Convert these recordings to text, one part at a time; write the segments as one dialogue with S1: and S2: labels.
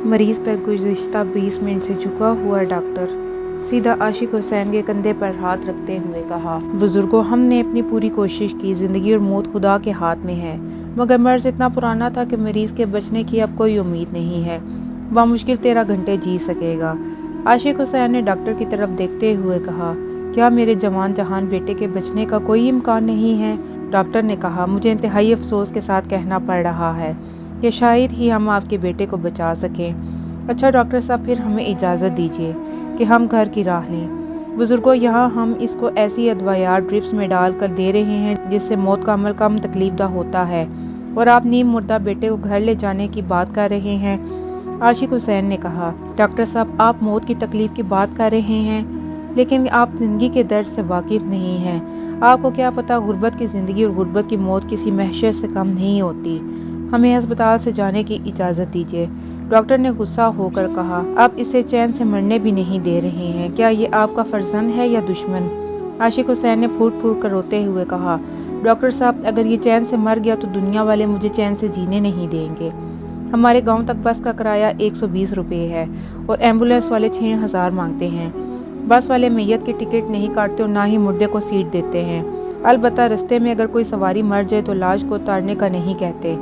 S1: मरीज पर गुज़िश्ता 20 मिनट से झुका हुआ डॉक्टर सीधा आशिक हुसैन के कंधे पर हाथ रखते हुए कहा, बुजुर्गों, हमने अपनी पूरी कोशिश की। ज़िंदगी और मौत खुदा के हाथ में है, मगर मर्ज इतना पुराना था कि मरीज के बचने की अब कोई उम्मीद नहीं है। बामुश्किल 13 घंटे जी सकेगा। आशिक हुसैन ने डॉक्टर की तरफ देखते हुए कहा, क्या मेरे जवान जहान बेटे के बचने का कोई इम्कान नहीं है? डॉक्टर ने कहा, मुझे इंतहाई अफसोस के साथ कहना पड़ रहा है कि शायद ही हम आपके बेटे को बचा सकें। अच्छा डॉक्टर साहब, फिर हमें इजाज़त दीजिए कि हम घर की राह लें। बुजुर्गों, यहाँ हम इसको ऐसी अदवायात ड्रिप्स में डाल कर दे रहे हैं जिससे मौत का अमल कम तकलीफदा होता है, और आप नीम मुर्दा बेटे को घर ले जाने की बात कर रहे हैं। आशिक हुसैन ने कहा, डॉक्टर साहब, आप मौत की तकलीफ की बात कर रहे हैं, लेकिन आप ज़िंदगी के दर्द से वाकिफ़ नहीं हैं। आपको क्या पता, गुर्बत की ज़िंदगी और गुर्बत की मौत किसी महशर से कम नहीं होती। हमें अस्पताल से जाने की इजाज़त दीजिए। डॉक्टर ने गुस्सा होकर कहा, आप इसे चैन से मरने भी नहीं दे रहे हैं। क्या ये आपका फर्जंद है या दुश्मन? आशिक हुसैन ने फूट फूट कर रोते हुए कहा, डॉक्टर साहब, अगर ये चैन से मर गया तो दुनिया वाले मुझे चैन से जीने नहीं देंगे। हमारे गांव तक बस का किराया 120 रुपये है और एम्बुलेंस वाले 6000 मांगते हैं। बस वाले मैयत की टिकट नहीं काटते और ना ही मुर्दे को सीट देते हैं। अलबत्ता रास्ते में अगर कोई सवारी मर जाए तो लाश को उतारने का नहीं कहते।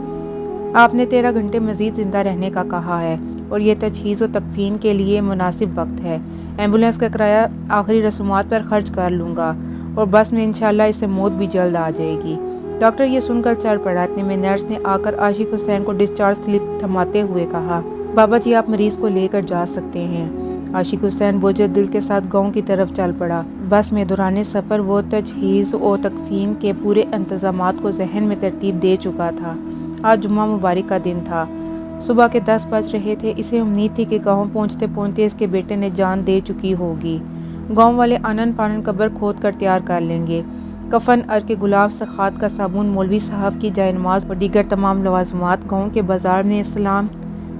S1: आपने 13 घंटे मजीद जिंदा रहने का कहा है और ये तजहीज़ व तकफीन के लिए मुनासिब वक्त है। एम्बुलेंस का किराया आखिरी रसूमात पर खर्च कर लूँगा और बस में इंशाल्लाह इससे मौत भी जल्द आ जाएगी। डॉक्टर ये सुनकर चल पड़ा। इतने में नर्स ने आकर आशिक हुसैन को डिस्चार्ज स्लिप थमाते हुए कहा, बाबा जी, आप मरीज़ को लेकर जा सकते हैं। आशिक हुसैन बोझल दिल के साथ गाँव की तरफ चल पड़ा। बस में दौरान सफ़र वो तजहीज़ व तकफीन के पूरे इंतज़ामात को जहन में तरतीब दे चुका था। आज जुम्मा मुबारक का दिन था। सुबह के 10 बज रहे थे। इसे उम्मीद थी कि गांव पहुंचते पहुंचते इसके बेटे ने जान दे चुकी होगी। गांव वाले आनन फानन कब्र खोद कर तैयार कर लेंगे। कफन, अर्के गुलाब, सखात का साबुन, मौलवी साहब की जायनमाज और दीगर तमाम लवाजमात गाँव के बाजार में इस्लाम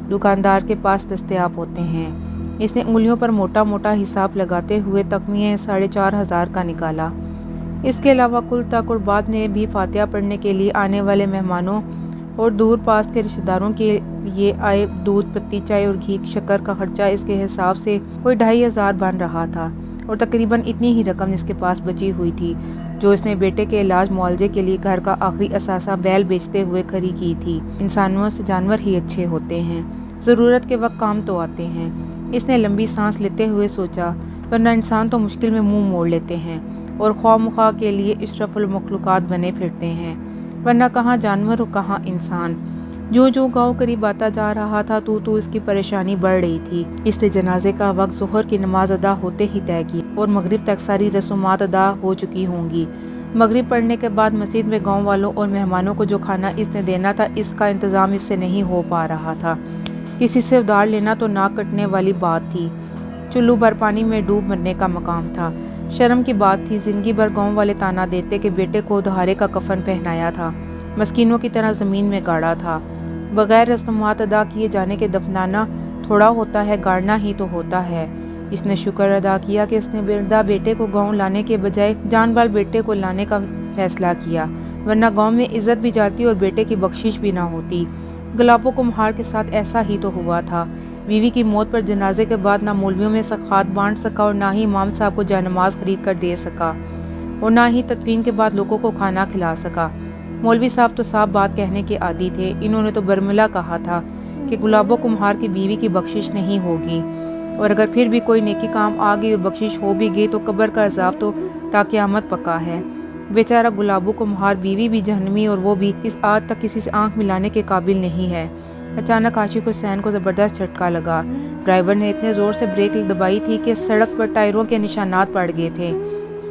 S1: दुकानदार के पास दस्तयाब होते हैं। इसने उंगलियों पर मोटा मोटा हिसाब लगाते हुए तकमीह 4500 का निकाला। इसके अलावा कुल तक और बाद में भी फातिहा पढ़ने के लिए आने वाले मेहमानों और दूर पास के रिश्तेदारों के लिए आए दूध, पत्ती, चाय और घी, शक्कर का खर्चा इसके हिसाब से कोई 2500 बन रहा था और तकरीबन इतनी ही रकम इसके पास बची हुई थी जो इसने बेटे के इलाज मुआवजे के लिए घर का आखिरी असासा बैल बेचते हुए खरी की थी। इंसानों से जानवर ही अच्छे होते हैं, ज़रूरत के वक्त काम तो आते हैं। इसने लंबी सांस लेते हुए सोचा, वरना इंसान तो मुश्किल में मुंह मोड़ लेते हैं और ख्वाह मुख्वाह के लिए इशरफुल मखलूकात बने फिरते हैं, वरना कहाँ जानवर और कहाँ इंसान। जो जो गाँव करीब आता जा रहा था तो इसकी परेशानी बढ़ रही थी। इसने जनाजे का वक्त ज़ोहर की नमाज अदा होते ही तय की और मगरिब तक सारी रसूमात अदा हो चुकी होंगी। मगरिब पढ़ने के बाद मस्जिद में गाँव वालों और मेहमानों को जो खाना इसने देना था, इसका इंतज़ाम इससे नहीं हो पा रहा था। किसी से उधार लेना तो नाक कटने वाली बात थी। चुल्लू भर पानी में डूब मरने का मकाम था। शर्म की बात थी। जिंदगी भर गाँव वाले ताना देते कि बेटे को उधारे का कफन पहनाया था, मस्कीनों की तरह ज़मीन में गाड़ा था। बगैर रस्मात अदा किए जाने के दफनाना थोड़ा होता है, गाड़ना ही तो होता है। इसने शुक्र अदा किया कि इसने बिरदा बेटे को गाँव लाने के बजाय जानवाल बेटे को लाने का फैसला किया, वरना गाँव में इज्जत भी जाती और बेटे की बख्शिश भी ना होती। गुलाबों कुम्हार के साथ ऐसा ही तो हुआ था। बीवी की मौत पर जनाजे के बाद ना मौलवियों में सखात बांट सका और ना ही इमाम साहब को जानमाज खरीद कर दे सका और ना ही तदफीन के बाद लोगों को खाना खिला सका। मौलवी साहब तो साफ बात कहने के आदी थे। इन्होंने तो बरमिला कहा था कि गुलाबों कुम्हार की बीवी की बख्शिश नहीं होगी, और अगर फिर भी कोई नेकी काम आ गई और बख्शिश हो भी गई तो कब्र का अजाब तो ताक़यामत पक्का है। बेचारा गुलाबों कुम्हार बीवी भी जहन्नमी और वो भी इस आज तक किसी से आंख मिलाने के काबिल नहीं है। अचानक आशिक हुसैन को ज़बरदस्त झटका लगा। ड्राइवर ने इतने ज़ोर से ब्रेक दबाई थी कि सड़क पर टायरों के निशानात पड़ गए थे,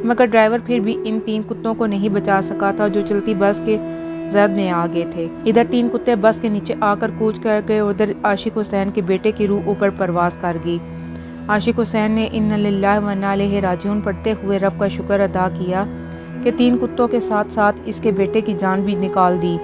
S1: मगर ड्राइवर फिर भी इन 3 कुत्तों को नहीं बचा सका था जो चलती बस के जद में आ गए थे। इधर 3 कुत्ते बस के नीचे आकर कूच कर गए, उधर आशिक हुसैन के बेटे की रूह ऊपर परवास कर गई। आशिक हुसैन ने इन्ना लिल्लाहि व इन्ना इलैहि राजिऊन पढ़ते हुए रब का शुक्र अदा किया कि 3 कुत्तों के साथ साथ इसके बेटे की जान भी निकाल दी।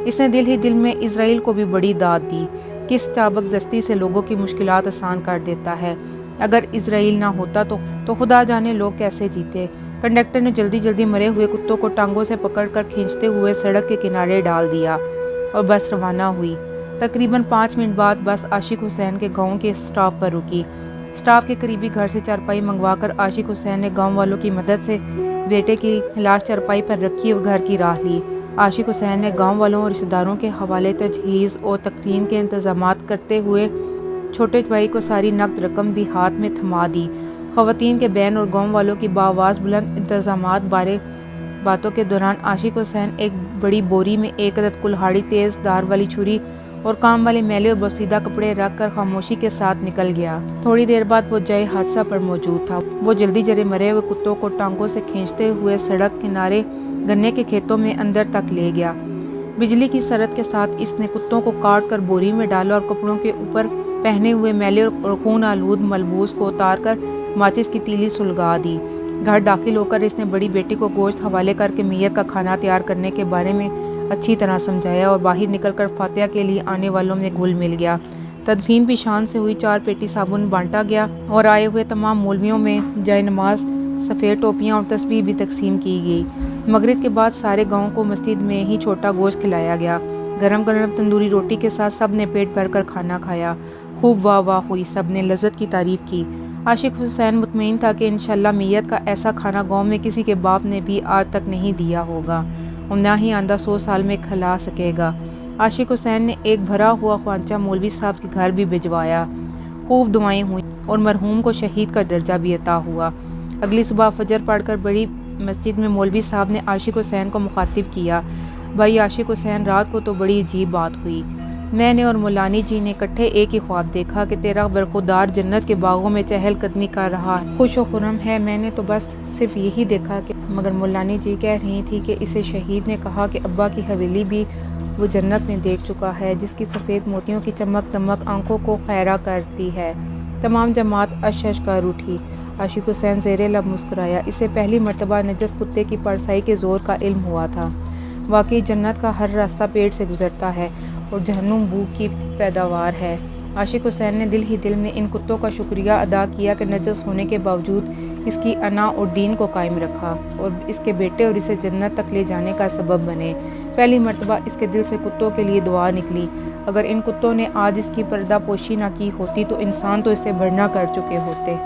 S1: इसने दिल ही दिल में इज़राइल को भी बड़ी दाद दी। किस चाबक दस्ती से लोगों की मुश्किलात आसान कर देता है। अगर इज़राइल ना होता तो खुदा जाने लोग कैसे जीते। कंडक्टर ने जल्दी जल्दी मरे हुए कुत्तों को टांगों से पकड़कर खींचते हुए सड़क के किनारे डाल दिया और बस रवाना हुई। तकरीबन 5 मिनट बाद बस आशिक हुसैन के गांव के स्टॉप पर रुकी। स्टॉप के करीबी घर से चारपाई मंगवाकर आशिक हुसैन ने गांव वालों की मदद से बेटे की लाश चारपाई पर रखी और घर की राह ली। आशिक हुसैन ने गांव वालों और रिश्तेदारों के हवाले तजहीज़ और तकरीन के इंतजामात करते हुए छोटे भाई को सारी नकद रकम भी हाथ में थमा दी। ख़वातीन के बैन और गांव वालों की बावाज़ बुलंद इंतजामात बारे बातों के दौरान आशिक हुसैन एक बड़ी बोरी में एक अदद कुल्हाड़ी, तेज़ धार वाली छुरी और काम वाले मैले और बोसीदा कपड़े रख कर खामोशी के साथ निकल गया। थोड़ी देर बाद वो जय हादसा पर मौजूद था। वो जल्दी जरे मरे हुए कुत्तों को टांगों से खींचते हुए सड़क किनारे गन्ने के खेतों में अंदर तक ले गया। बिजली की सरत के साथ इसने कुत्तों को काट कर बोरी में डाला और कपड़ों के ऊपर पहने हुए मैले और खून आलूद मलबूस को उतार कर माचिस की तीली सुलगा दी। घर दाखिल होकर इसने बड़ी बेटी को गोश्त हवाले करके मैयत का खाना तैयार करने के बारे में अच्छी तरह समझाया और बाहर निकलकर फातिहा के लिए आने वालों में घुल मिल गया। तदफीन भी शान से हुई। 4 पेटी साबुन बांटा गया और आए हुए तमाम मौलवियों में जाए नमाज, सफ़ेद टोपियाँ और तस्बीह भी तकसीम की गई। मगरिब के बाद सारे गाँव को मस्जिद में ही छोटा गोश्त खिलाया गया। गरम गरम तंदूरी रोटी के साथ सब ने पेट भर कर खाना खाया। खूब वाह वाह हुई, सब ने लज्जत की तारीफ़ की। आशिक हुसैन मुतमईन था कि इंशाअल्लाह मैयत का ऐसा खाना गाँव में किसी के बाप ने भी आज तक नहीं दिया होगा और ना ही आंदा 100 साल में खिला सकेगा। आशिक हुसैन ने एक भरा हुआ ख्वांचा मौलवी साहब के घर भी भिजवाया। खूब दुआएं हुई और मरहूम को शहीद का दर्जा भी अता हुआ। अगली सुबह फजर पढ़कर बड़ी मस्जिद में मौलवी साहब ने आशिक हुसैन को मुखातिब किया। भाई आशिक हुसैन, रात को तो बड़ी अजीब बात हुई। मैंने और मुलानी जी ने इकट्ठे एक ही ख्वाब देखा कि तेरा बरखुदार जन्नत के बागों में चहलकदमी कर रहा है, खुश व खुर्रम है। मैंने तो बस सिर्फ यही देखा कि मगर मुलानी जी कह रही थी कि इसे शहीद ने कहा कि अब्बा की हवेली भी वो जन्नत में देख चुका है, जिसकी सफ़ेद मोतियों की चमक दमक आंखों को खैरा करती है। तमाम जमात अश कर उठी। आशिक हुसैन ज़ेरे लब मुस्कुराया। इसे पहली मरतबा नजस कुत्ते की परसाई के ज़ोर का इल्म हुआ था। वाकई जन्नत का हर रास्ता पेट से गुजरता है और जहन्नुम भूख की पैदावार है। आशिक हुसैन ने दिल ही दिल में इन कुत्तों का शुक्रिया अदा किया कि नजस होने के बावजूद इसकी अना और दीन को कायम रखा और इसके बेटे और इसे जन्नत तक ले जाने का सबब बने। पहली मरतबा इसके दिल से कुत्तों के लिए दुआ निकली। अगर इन कुत्तों ने आज इसकी पर्दा पोशी ना की होती तो इंसान तो इसे बढ़ना कर चुके होते।